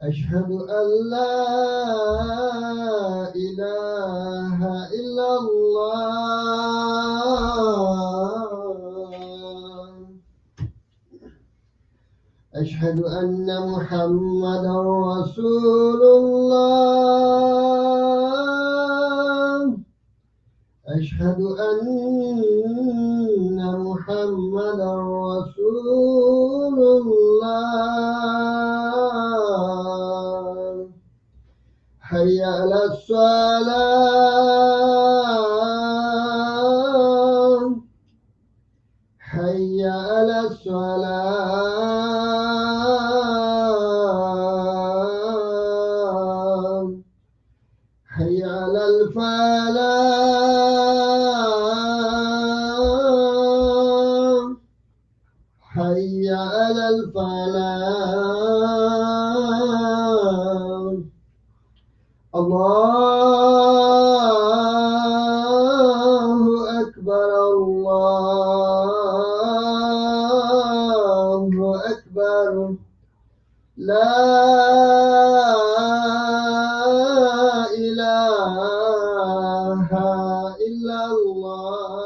أشهد أن لا إله إلا الله. أشهد أن محمدا رسول الله. أشهد أن محمدا رسول الله. حي على الصلاة. حي على الصلاة. حي على الفلاح. حي على الفلاح. الله أكبر. الله أكبر. لا إله إلا الله.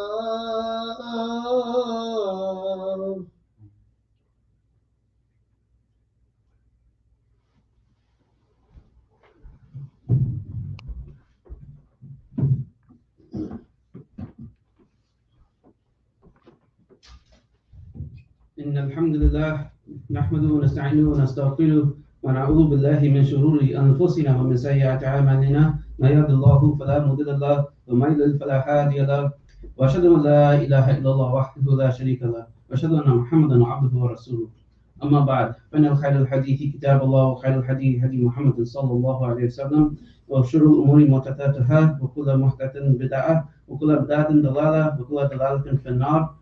إن الحمد لله نحمده ونستعينه ونستغفره ونعوذ بالله من شرور أنفسنا ومن سيئات أعمالنا من يهد الله فلا مضل له ومن يضلل فلا هادي له وأشهد أن لا إله إلا الله وحده لا شريك له وأشهد أن محمدا عبده ورسوله أما بعد فإن خير الحديث كتاب الله وخير الحديث هدي محمد صلى الله عليه وسلم وشر الأمور محدثاتها وكل محدثة بدعة وكل بدعة ضلالة وكل ضلالة في النار.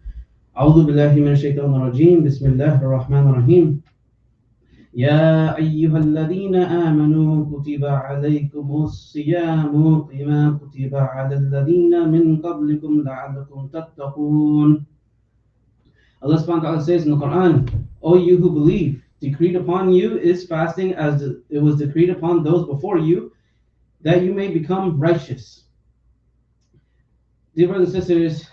أعوذ بالله من الشيطان الرجيم. بسم الله الرحمن الرحيم. يا أيها الذين آمنوا كتب عليكم الصيام كما كتب على الذين من قبلكم لعلكم تتقون. Allah subhanahu wa ta'ala says in the Quran, O you who believe, decreed upon you is fasting as it was decreed upon those before you, that you may become righteous. Dear brothers and sisters,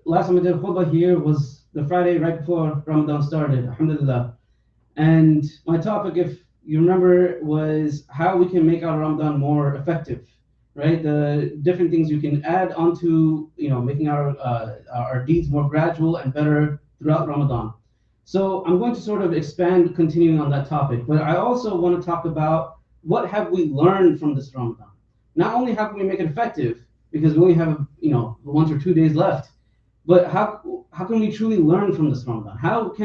last time I did khutbah here was the Friday right before Ramadan started, alhamdulillah. And my topic, if you remember, was how we can make our Ramadan more effective, right? The different things you can add onto, making our deeds more gradual and better throughout Ramadan. So I'm going to sort of expand, continuing on that topic, but I also want to talk about what have we learned from this Ramadan. Not only how can we make it effective, because we only have 1 or 2 days left, but how can we truly learn from this Ramadan? What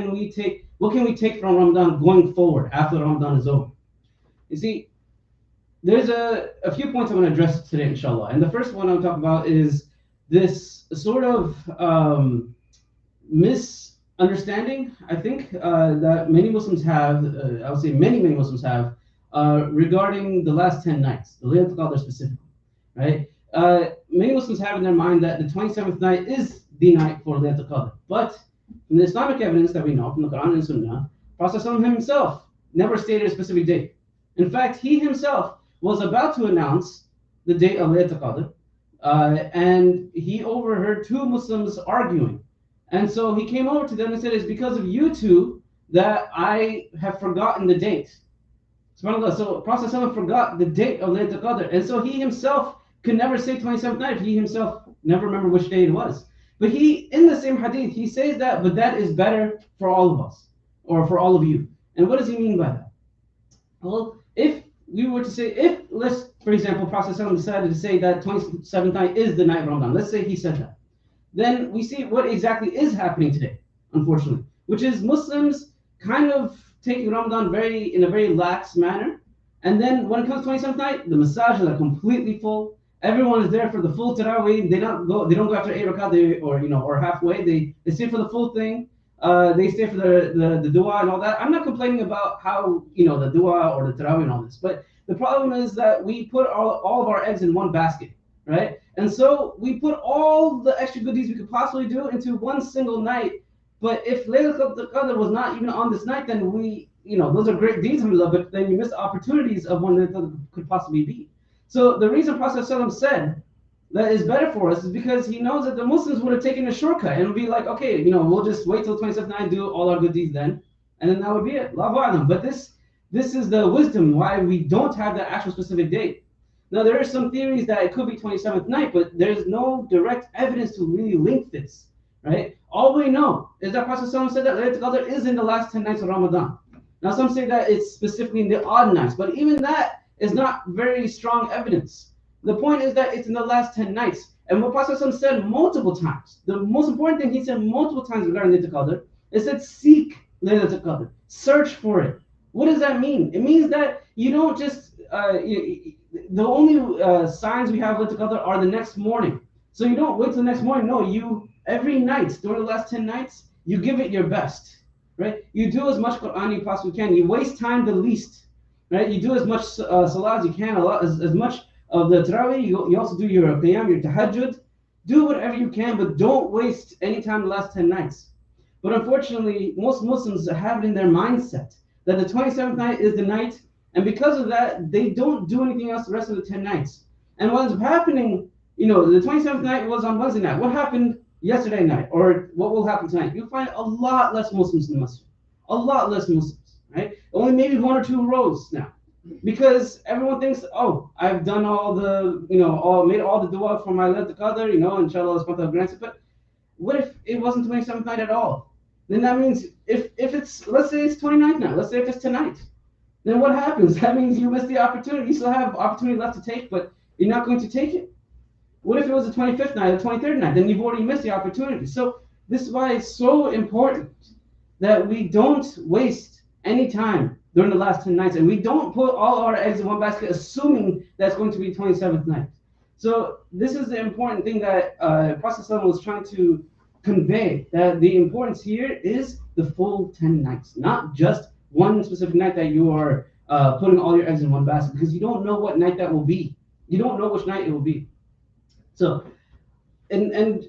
can we take from Ramadan going forward after Ramadan is over? You see, there's a few points I want to address today, inshallah. And the first one I'm talking about is this sort of misunderstanding, I think, that many Muslims have, I would say many Muslims have, regarding the last 10 nights, the Laylatul Qadr specifically, right? Many Muslims have in their mind that the 27th night is the night for Laylatul Qadr. But from the Islamic evidence that we know from the Quran and Sunnah, Prophet himself never stated a specific date. In fact, he himself was about to announce the date of Laylatul Qadr, and he overheard two Muslims arguing. And so he came over to them and said, it's because of you two that I have forgotten the date. SubhanAllah. So Prophet forgot the date of Laylatul Qadr. And so he himself could never say 27th night if he himself never remembered which day it was. But he, in the same hadith, he says that, but that is better for all of us, or for all of you. And what does he mean by that? Well, if we were to say, if, let's, for example, Prophet decided to say that 27th night is the night of Ramadan, let's say he said that, then we see what exactly is happening today, unfortunately, which is Muslims kind of taking Ramadan in a very lax manner. And then when it comes to 27th night, the massages are completely full. Everyone is there for the full Taraweeh. They don't go after 8 rakat or halfway. They stay for the full thing. They stay for the dua and all that. I'm not complaining about how, the dua or the Taraweeh and all this, but the problem is that we put all of our eggs in one basket, right? And so we put all the extra good deeds we could possibly do into one single night. But if Laylatul Qadr was not even on this night, then we those are great deeds, alhamdulillah, but then you miss the opportunities of when they could possibly be. So the reason Prophet ﷺ said that is better for us is because he knows that the Muslims would have taken a shortcut and would be like, okay, we'll just wait till 27th night, do all our good deeds then, and then that would be it. Allahu A'lam. But this is the wisdom why we don't have that actual specific date. Now there are some theories that it could be 27th night, but there's no direct evidence to really link this, right? All we know is that Prophet ﷺ said that Laylatul Qadr is in the last 10 nights of Ramadan. Now some say that it's specifically in the odd nights, but even that is not very strong evidence. The point is that it's in the last 10 nights. And what Prophet ﷺ said multiple times, the most important thing he said multiple times regarding Laylatul Qadr, is that seek Laylatul Qadr, search for it. What does that mean? It means that you don't just, the only signs we have Laylatul Qadr are the next morning. So you don't wait till the next morning. No, you, every night, during the last 10 nights, you give it your best, right? You do as much Quran you possibly can. You waste time the least, right? You do as much salah as you can, as much of the tarawih. You also do your qiyam, your tahajjud. Do whatever you can, but don't waste any time the last 10 nights. But unfortunately, most Muslims have it in their mindset that the 27th night is the night, and because of that, they don't do anything else the rest of the 10 nights. And what ends up happening, the 27th night was on Wednesday night. What happened yesterday night, or what will happen tonight? You'll find a lot less Muslims in the masjid. A lot less Muslims, right? Only maybe one or two rows now. Because everyone thinks, oh, I've done all the, made all the dua for my Laylatul Qadr, inshallah, Allah grants it. But what if it wasn't 27th night at all? Then that means if it's, let's say it's 29th now, let's say if it's tonight, then what happens? That means you missed the opportunity. You still have opportunity left to take, but you're not going to take it. What if it was the 25th night, the 23rd night? Then you've already missed the opportunity. So this is why it's so important that we don't waste any time during the last 10 nights, and we don't put all our eggs in one basket assuming that's going to be 27th night. So this is the important thing that Prophet ﷺ was trying to convey, that the importance here is the full 10 nights, not just one specific night that you are putting all your eggs in one basket, because you don't know what night that will be. You don't know which night it will be. So, and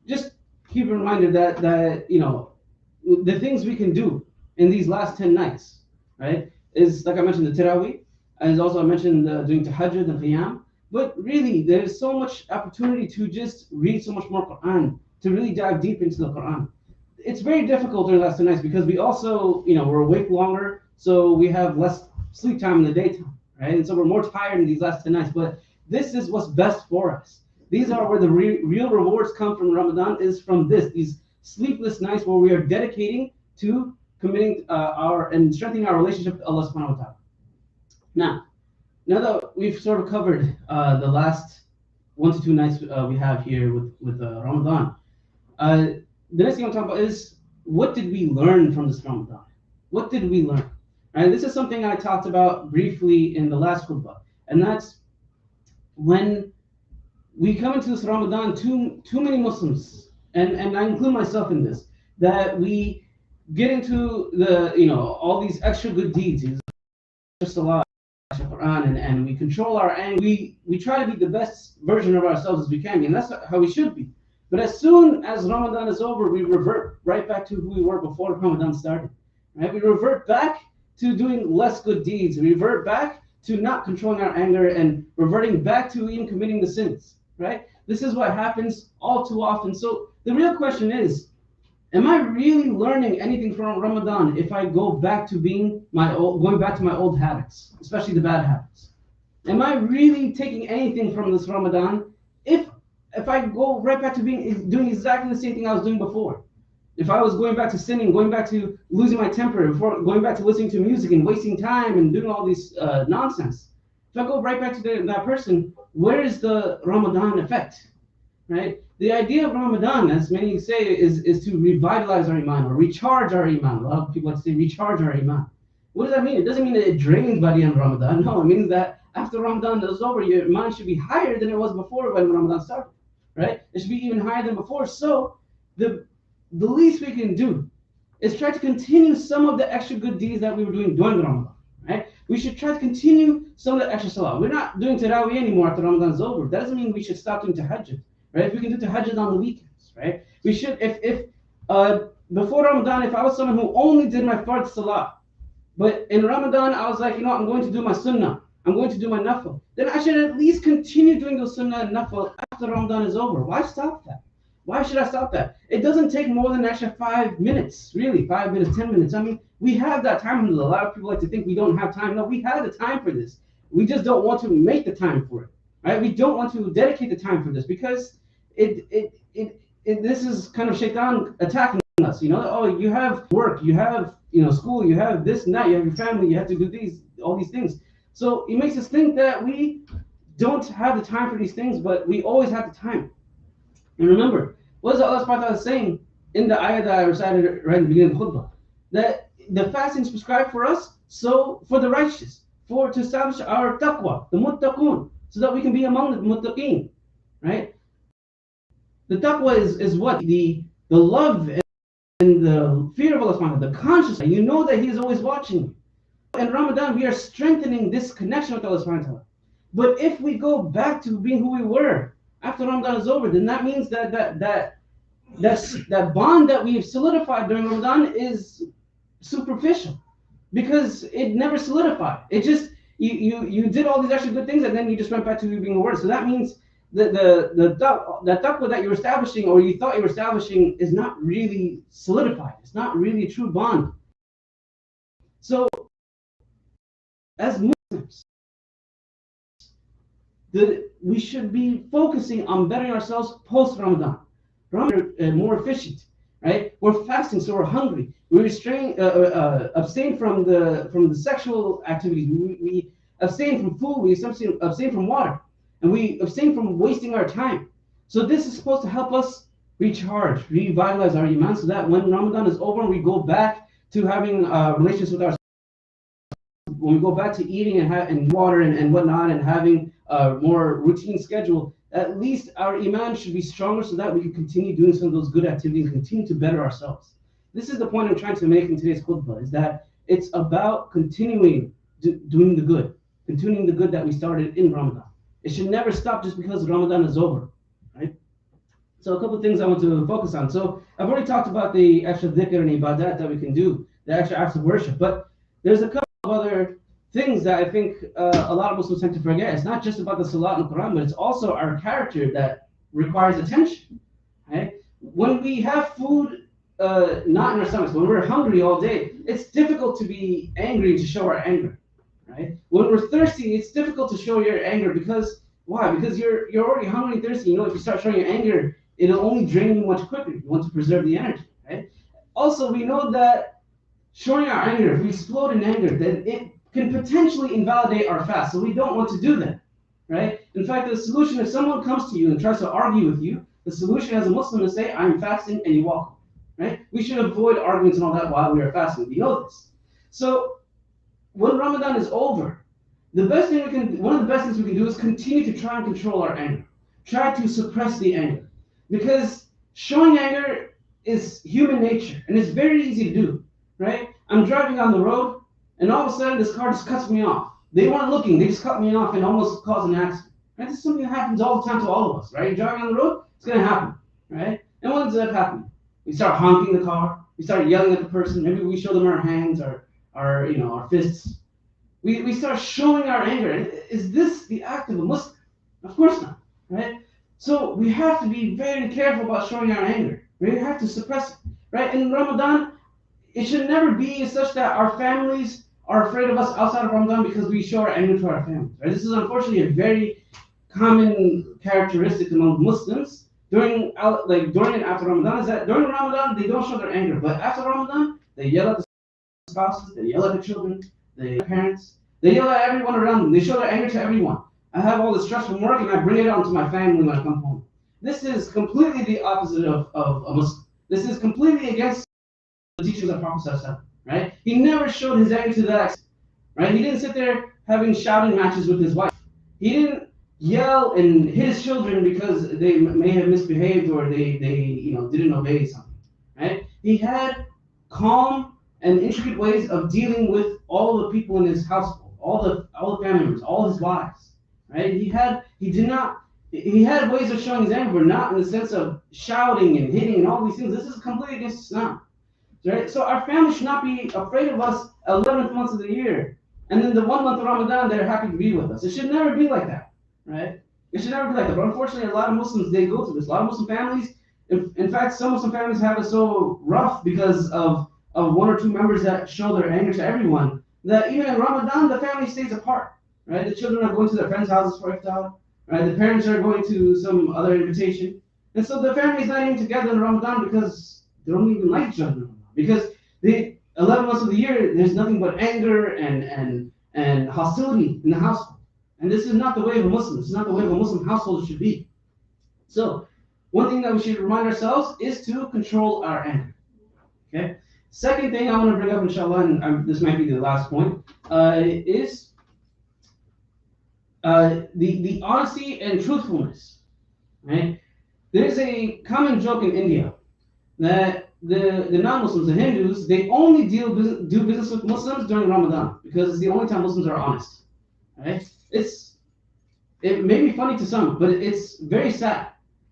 just keep a reminder that the things we can do in these last 10 nights, right, is, like I mentioned, the Taraweeh, and also I mentioned doing Tahajjud and Qiyam. But really, there's so much opportunity to just read so much more Quran, to really dive deep into the Quran. It's very difficult during the last 10 nights because we also, we're awake longer, so we have less sleep time in the daytime, right? And so we're more tired in these last 10 nights. But this is what's best for us. These are where the real rewards come from Ramadan, is from these sleepless nights where we are dedicating to committing and strengthening our relationship with Allah subhanahu wa ta'ala. Now that we've sort of covered the last 1 to 2 nights we have here with Ramadan, the next thing I'm talking about is, what did we learn from this Ramadan? What did we learn? And this is something I talked about briefly in the last khutbah, and that's when we come into this Ramadan, too many Muslims, and I include myself in this, that we get into all these extra good deeds, just a lot of Quran, and we control our anger. We try to be the best version of ourselves as we can, and that's how we should be. But as soon as Ramadan is over, we revert right back to who we were before Ramadan started. Right? We revert back to doing less good deeds. We revert back to not controlling our anger and reverting back to even committing the sins. Right? This is what happens all too often. So the real question is, am I really learning anything from Ramadan if I go back to going back to my old habits, especially the bad habits? Am I really taking anything from this Ramadan if I go right back to doing exactly the same thing I was doing before? If I was going back to sinning, going back to losing my temper, going back to listening to music and wasting time and doing all this nonsense, if I go right back to that person, where is the Ramadan effect? Right? The idea of Ramadan, as many say, is to revitalize our iman or recharge our iman. A lot of people like to say recharge our iman. What does that mean? It doesn't mean that it drains by the end of Ramadan. No, it means that after Ramadan is over, your iman should be higher than it was before when Ramadan started. Right? It should be even higher than before. So the least we can do is try to continue some of the extra good deeds that we were doing during Ramadan. Right? We should try to continue some of the extra salah. We're not doing Taraweeh anymore after Ramadan is over. That doesn't mean we should stop doing Tahajjud. Right? If we can do Tahajjud on the weekends, right? We should, if before Ramadan, if I was someone who only did my fard salah, But in Ramadan, I was like, I'm going to do my sunnah. I'm going to do my nafil. Then I should at least continue doing those sunnah and nafil after Ramadan is over. Why stop that? Why should I stop that? It doesn't take more than actually 5 minutes, really, 5 minutes, 10 minutes. I mean, we have that time. A lot of people like to think we don't have time. No, we have the time for this. We just don't want to make the time for it, right? We don't want to dedicate the time for this because this is kind of shaitan attacking us. Oh, you have work, you have school, you have this and that, you have your family, you have to do all these things. So it makes us think that we don't have the time for these things, but we always have the time. And remember, what is Allah subhanahu wa ta'ala saying in the ayah that I recited right in the beginning of the khutbah? That the fasting is prescribed for us, so for the righteous, to establish our taqwa, the muttaqun, so that we can be among the muttaqeen, right? The taqwa is what? The love and the fear of Allah subhanahu wa ta'ala, the consciousness. You know that He is always watching you. In Ramadan, we are strengthening this connection with Allah subhanahu wa ta'ala. But if we go back to being who we were after Ramadan is over, then that means that bond that we've solidified during Ramadan is superficial because it never solidified. It just you did all these extra good things and then you just went back to being a word. So that means the taqwa that you're establishing or you thought you were establishing is not really solidified. It's not really a true bond. So as Muslims, we should be focusing on bettering ourselves post Ramadan. Ramadan more efficient, right? We're fasting, so we're hungry. We abstain from the sexual activities. We abstain from food. We abstain from water, and we abstain from wasting our time. So this is supposed to help us recharge, revitalize our iman, so that when Ramadan is over, we go back to having relations with our. When we go back to eating and water and whatnot and having a more routine schedule, at least our iman should be stronger so that we can continue doing some of those good activities and continue to better ourselves. This is the point I'm trying to make in today's khutbah, is that it's about continuing doing the good, continuing the good that we started in Ramadan. It should never stop just because Ramadan is over, right? So a couple of things I want to focus on. So I've already talked about the extra dhikr and ibadat that we can do, the extra acts of worship, but there's a couple of other things that I think a lot of Muslims tend to forget. It's not just about the salat and Quran, but it's also our character that requires attention. Right? When we have food not in our stomachs, when we're hungry all day, it's difficult to be angry to show our anger. Right? When we're thirsty, it's difficult to show your anger because why? Because you're already hungry and thirsty. If you start showing your anger, it'll only drain you much quicker. You want to preserve the energy. Right? Also, we know that showing our anger, if we explode in anger, then it can potentially invalidate our fast. So we don't want to do that, right? In fact, the solution, if someone comes to you and tries to argue with you, the solution as a Muslim is say, I'm fasting, and you walk, right? We should avoid arguments and all that while we are fasting. We know this. So when Ramadan is over, one of the best things we can do is continue to try and control our anger. Try to suppress the anger. Because showing anger is human nature, and it's very easy to do, right? I'm driving on the road, and all of a sudden, this car just cuts me off. They weren't looking. They just cut me off and almost caused an accident. Right? This is something that happens all the time to all of us, right? You're driving on the road, it's going to happen, right? And what ends up happening? We start honking the car. We start yelling at the person. Maybe we show them our hands, our fists. We start showing our anger. And is this the act of a Muslim? Of course not, right? So we have to be very careful about showing our anger. We have to suppress it, right? In Ramadan, it should never be such that our families are afraid of us outside of Ramadan because we show our anger to our families. Right? This is unfortunately a very common characteristic among Muslims during and after Ramadan. Is that during Ramadan they don't show their anger, but after Ramadan they yell at the spouses, they yell at the children, the parents, they yell at everyone around them. They show their anger to everyone. I have all the stress from work and I bring it on to my family when I come home. This is completely the opposite of a Muslim. This is completely against the teachings of Prophet, right? He never showed his anger to that extent, right? He didn't sit there having shouting matches with his wife. He didn't yell and hit his children because they may have misbehaved or they didn't obey something, right? He had calm and intricate ways of dealing with all the people in his household, all the family members, all his wives, right? He had ways of showing his anger, but not in the sense of shouting and hitting and all these things. This is completely against Islam. Right? So our family should not be afraid of us 11th month of the year, and then the 1 month of Ramadan they're happy to be with us. It should never be like that, right? It should never be like that. But unfortunately, a lot of Muslims they go through this. A lot of Muslim families, in fact, some Muslim families have it so rough because of one or two members that show their anger to everyone that even in Ramadan the family stays apart, right? The children are going to their friends' houses for iftar, right? The parents are going to some other invitation, and so the family's not even together in Ramadan because they don't even like each other in Ramadan. Because the 11 months of the year, there's nothing but anger and hostility in the household. And this is not the way of a Muslim. This is not the way of a Muslim household should be. So, one thing that we should remind ourselves is to control our anger. Okay. Second thing I want to bring up, inshallah, and this might be the last point, is the honesty and truthfulness. Right. There's a common joke in India that the non-Muslims, the Hindus, they only do business with Muslims during Ramadan because it's the only time Muslims are honest. Right? It may be funny to some, but it's very sad,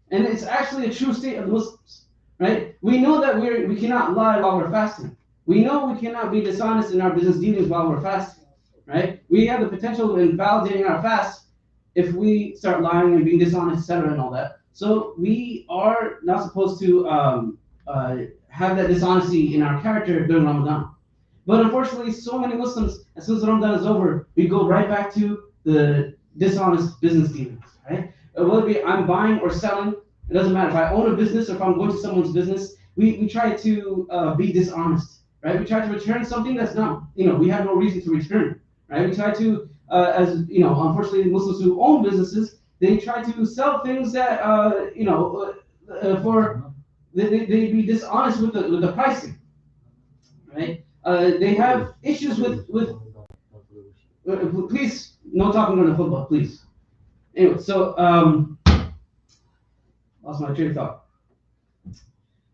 and it's actually a true state of the Muslims. Right? We know that we cannot lie while we're fasting. We know we cannot be dishonest in our business dealings while we're fasting. Right? We have the potential of invalidating our fast if we start lying and being dishonest, etc., and all that. So we are not supposed to have that dishonesty in our character during Ramadan. But unfortunately, so many Muslims, as soon as Ramadan is over, we go right back to the dishonest business dealings, right? Whether it be I'm buying or selling, it doesn't matter. If I own a business or if I'm going to someone's business, we try to be dishonest, right? We try to return something that's not, we have no reason to return, right? We try to, unfortunately, Muslims who own businesses, they try to sell things that, for they be dishonest with the pricing, right? They have issues with please no talking on the football, please. Anyway, so lost my train of thought. As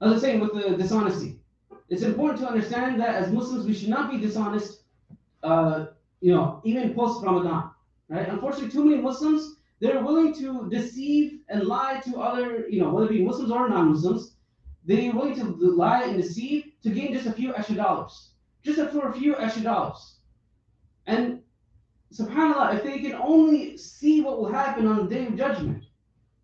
I was saying with the dishonesty, it's important to understand that as Muslims we should not be dishonest, even post Ramadan, right? Unfortunately, too many Muslims they're willing to deceive and lie to other, whether it be Muslims or non-Muslims. They're willing to lie and deceive to gain just a few extra dollars, for a few extra dollars. And subhanAllah, if they can only see what will happen on the day of judgment,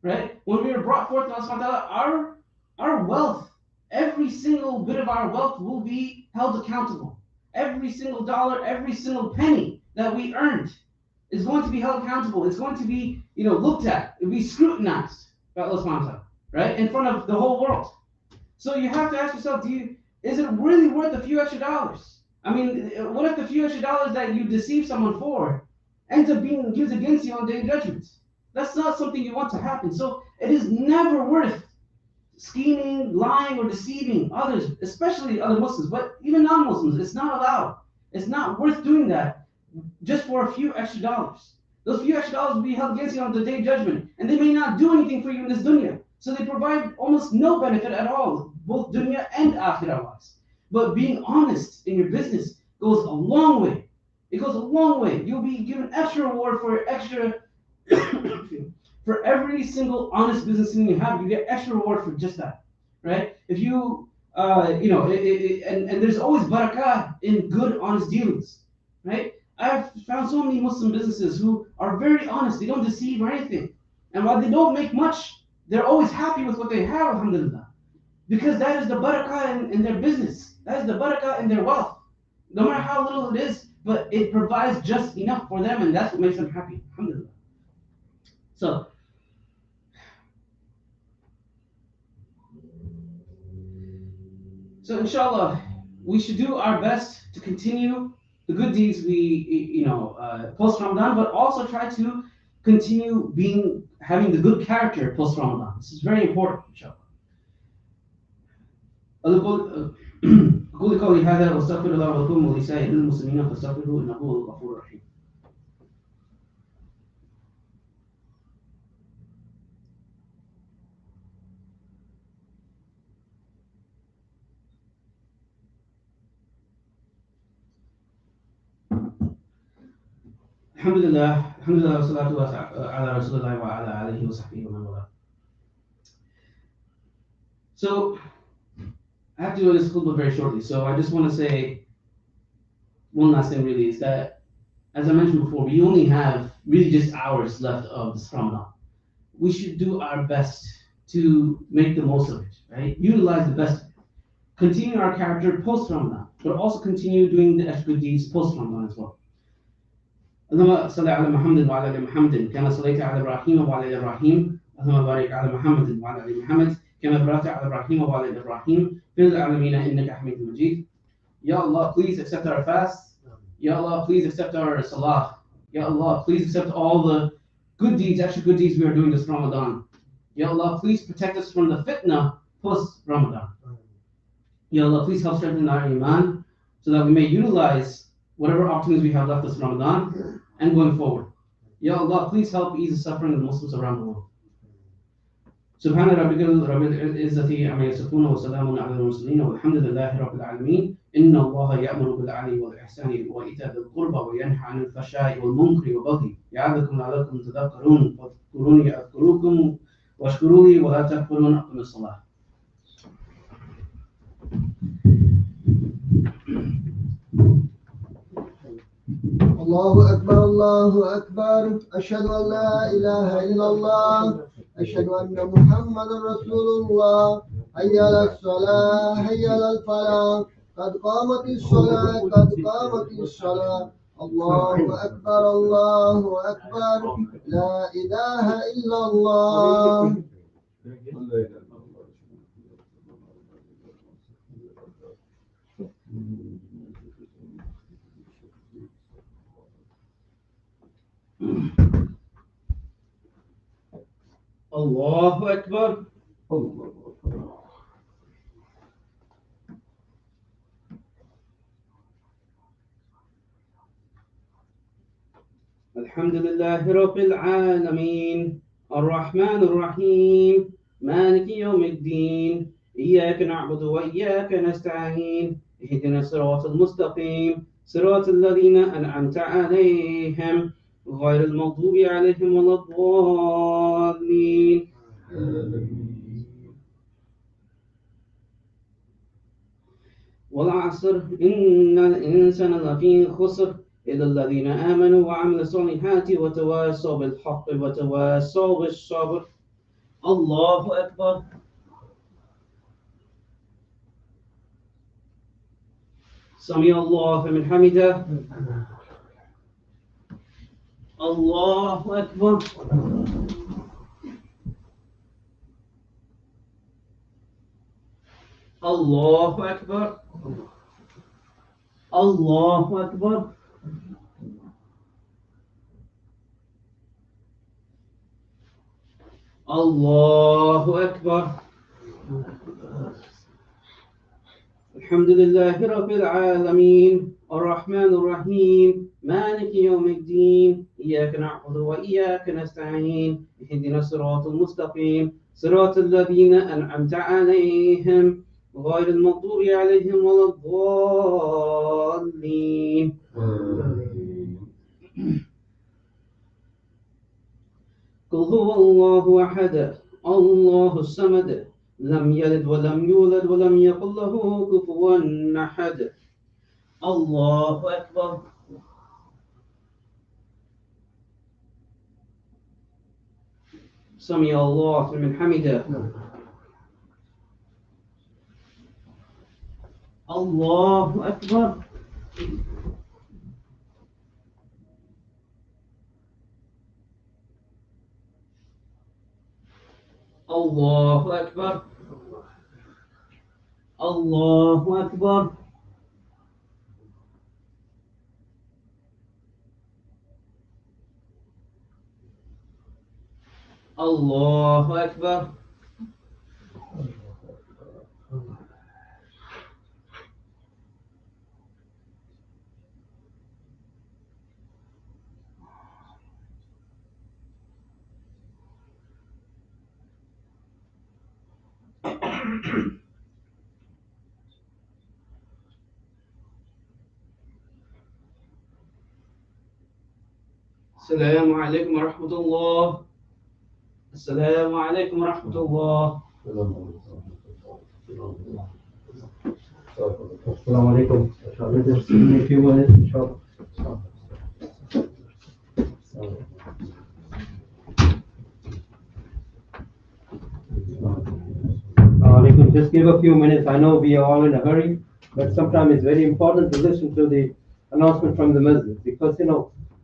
right? When we are brought forth to Allah subhanahu wa ta'ala, our wealth, every single bit of our wealth will be held accountable. Every single dollar, every single penny that we earned is going to be held accountable. It's going to be, looked at. It'll be scrutinized by Allah subhanahu wa ta'ala, right? In front of the whole world. So you have to ask yourself, is it really worth a few extra dollars? I mean, what if the few extra dollars that you deceive someone for ends up being used against you on the day of judgment? That's not something you want to happen. So it is never worth scheming, lying, or deceiving others, especially other Muslims, but even non-Muslims. It's not allowed. It's not worth doing that just for a few extra dollars. Those few extra dollars will be held against you on the day of judgment, and they may not do anything for you in this dunya. So they provide almost no benefit at all, both dunya and akhirah-wise. But being honest in your business goes a long way. It goes a long way. You'll be given extra reward for for every single honest business thing you have. You get extra reward for just that, right? If you, and there's always barakah in good, honest dealings, right? I've found so many Muslim businesses who are very honest. They don't deceive or anything. And while they don't make much, they're always happy with what they have, alhamdulillah. Because that is the barakah in their business. That is the barakah in their wealth. No matter how little it is, but it provides just enough for them, and that's what makes them happy, alhamdulillah. So inshallah, we should do our best to continue the good deeds we, post Ramadan, but also try to continue having the good character post Ramadan. This is very important, inshallah. أقول قولي هذا وأستغفر الله ولكم ولسائر المسلمين فاستغفروه إنه هو الغفور الرحيم. Alhamdulillah, wassalatu ala Rasulillah wa ala alihi wa sahbihi wa man wala. So I have to do this khutbah very shortly. So I just want to say one last thing really is that, as I mentioned before, we only have really just hours left of this Ramadan. We should do our best to make the most of it, right? Utilize the best. Continue our character post Ramadan, but also continue doing the extra good deeds post Ramadan as well. اللهم صل على محمد وعلى ال محمد كما صليت على ابراهيم وعلى ال ابراهيم اللهم بارك على محمد وعلى ال محمد كما باركت على ابراهيم وعلى ال ابراهيم في العالمين انك حميد مجيد. Ya Allah, please accept our fast. Ya Allah, please accept our salah. Ya Allah, please accept all the good deeds, extra good deeds we are doing this Ramadan. Ya Allah, please protect us from the fitna post Ramadan. Ya Allah, please help strengthen our iman so that we may utilize whatever opportunities we have left this Ramadan and going forward. Ya Allah, please help ease the suffering of the Muslims around the world. سبحان ربك رب العزة عما يصفون وسلام على المرسلين والحمد لله رب العالمين. إن الله يأمر بالعدل والإحسان وإيتاء ذي القربى وينهى عن الفحشاء والمنكر والبغي يعظكم لعلكم تذكرون فاذكروني أذكركم واشكروا لي ولا تكفرون. أقم الصلاة. الله أكبر الله أكبر أشهد أن لا إله إلا الله أشهد أن محمد رسول الله حي على الصلاة حي على الفلاح قد قامت الصلاة قد قامت الصلاة الله أكبر الله أكبر لا إله إلا الله. الله أكبر. الحمد لله رب العالمين الرحمن الرحيم مالك يوم الدين إياك نعبد وإياك نستعين اهدنا الصراط المستقيم صراط الذين أنعمت عليهم غير المغضوب عليهم ولا الضالين. والعصر إن الإنسان لفي خسر إلا الذين آمنوا وعملوا الصالحات وتواصوا بالحق وتواصوا بالصبر. الله أكبر. سمع الله لمن حمده. الله أكبر. الله أكبر. الله أكبر. الله أكبر. الحمد لله رب العالمين الرحمن الرحيم مالك يوم الدين إياك نعبد وإياك نستعين اهدنا الصراط المستقيم صراط الذين أنعمت عليهم غير المغضوب عليهم ولا الضالين. قل هو الله أحد الله الصمد لم يلد ولم يولد ولم يكن له كفوا أحد. الله أكبر. سمع الله لمن حمده. الله أكبر. الله أكبر. الله أكبر. الله أكبر. السلام عليكم ورحمة الله. السلام عليكم ورحمة الله. Assalamu alaikum. Shall we just give me a few minutes? Inshallah. Alaikum. Just give a few minutes. I know we are all in a hurry, but sometimes it's very important to listen to the announcement from the masjid because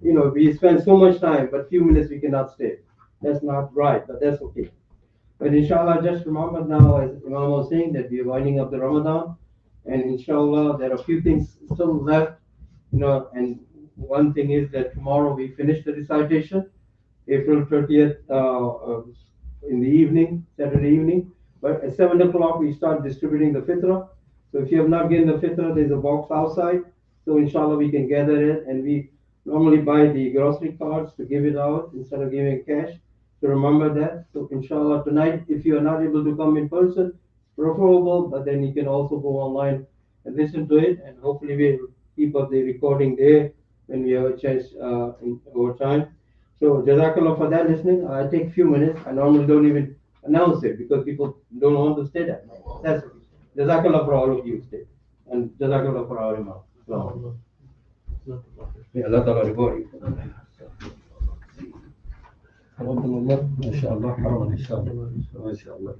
we spend so much time, but few minutes we cannot stay. That's not right, but that's okay. But inshallah, just remember now, as Imam was saying, that we are winding up the Ramadan, and inshallah, there are a few things still left, and one thing is that tomorrow we finish the recitation, April 30th, in the evening, Saturday evening. But at 7 o'clock, we start distributing the fitrah. So if you have not given the fitrah, there's a box outside. So inshallah, we can gather it, and we normally buy the grocery cards to give it out instead of giving cash. So remember that. So inshallah, tonight, if you are not able to come in person, preferable, but then you can also go online and listen to it, and hopefully we'll keep up the recording there when we have a chance in over time. So Jazakallah for that listening. I take a few minutes. I normally don't even announce it because people don't want to stay that. That's it. Jazakallah for all of you stay. And Jazakallah for our Imam. So, may Allah Ta'ala reward you. تقبل الله ما شاء الله حرام ان شاء الله ما شاء الله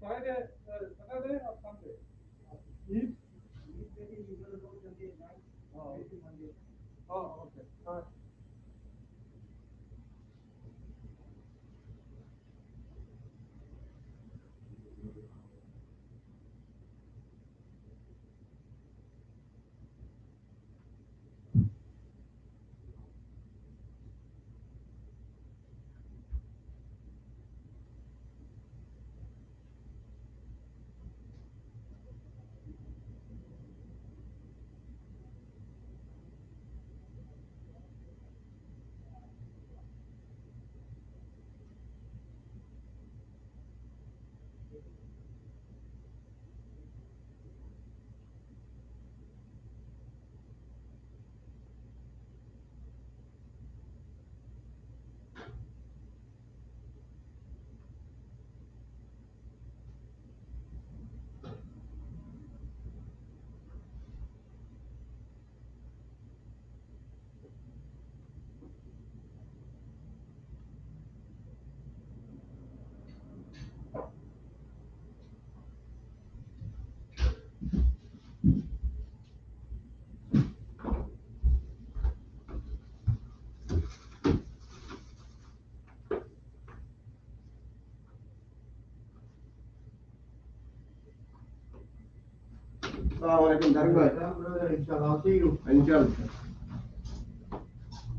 Friday, Saturday or Sunday? Eid? Oh, oh, okay. Assalamualaikum, Darul. Inshallah, I'll see you. Inshallah.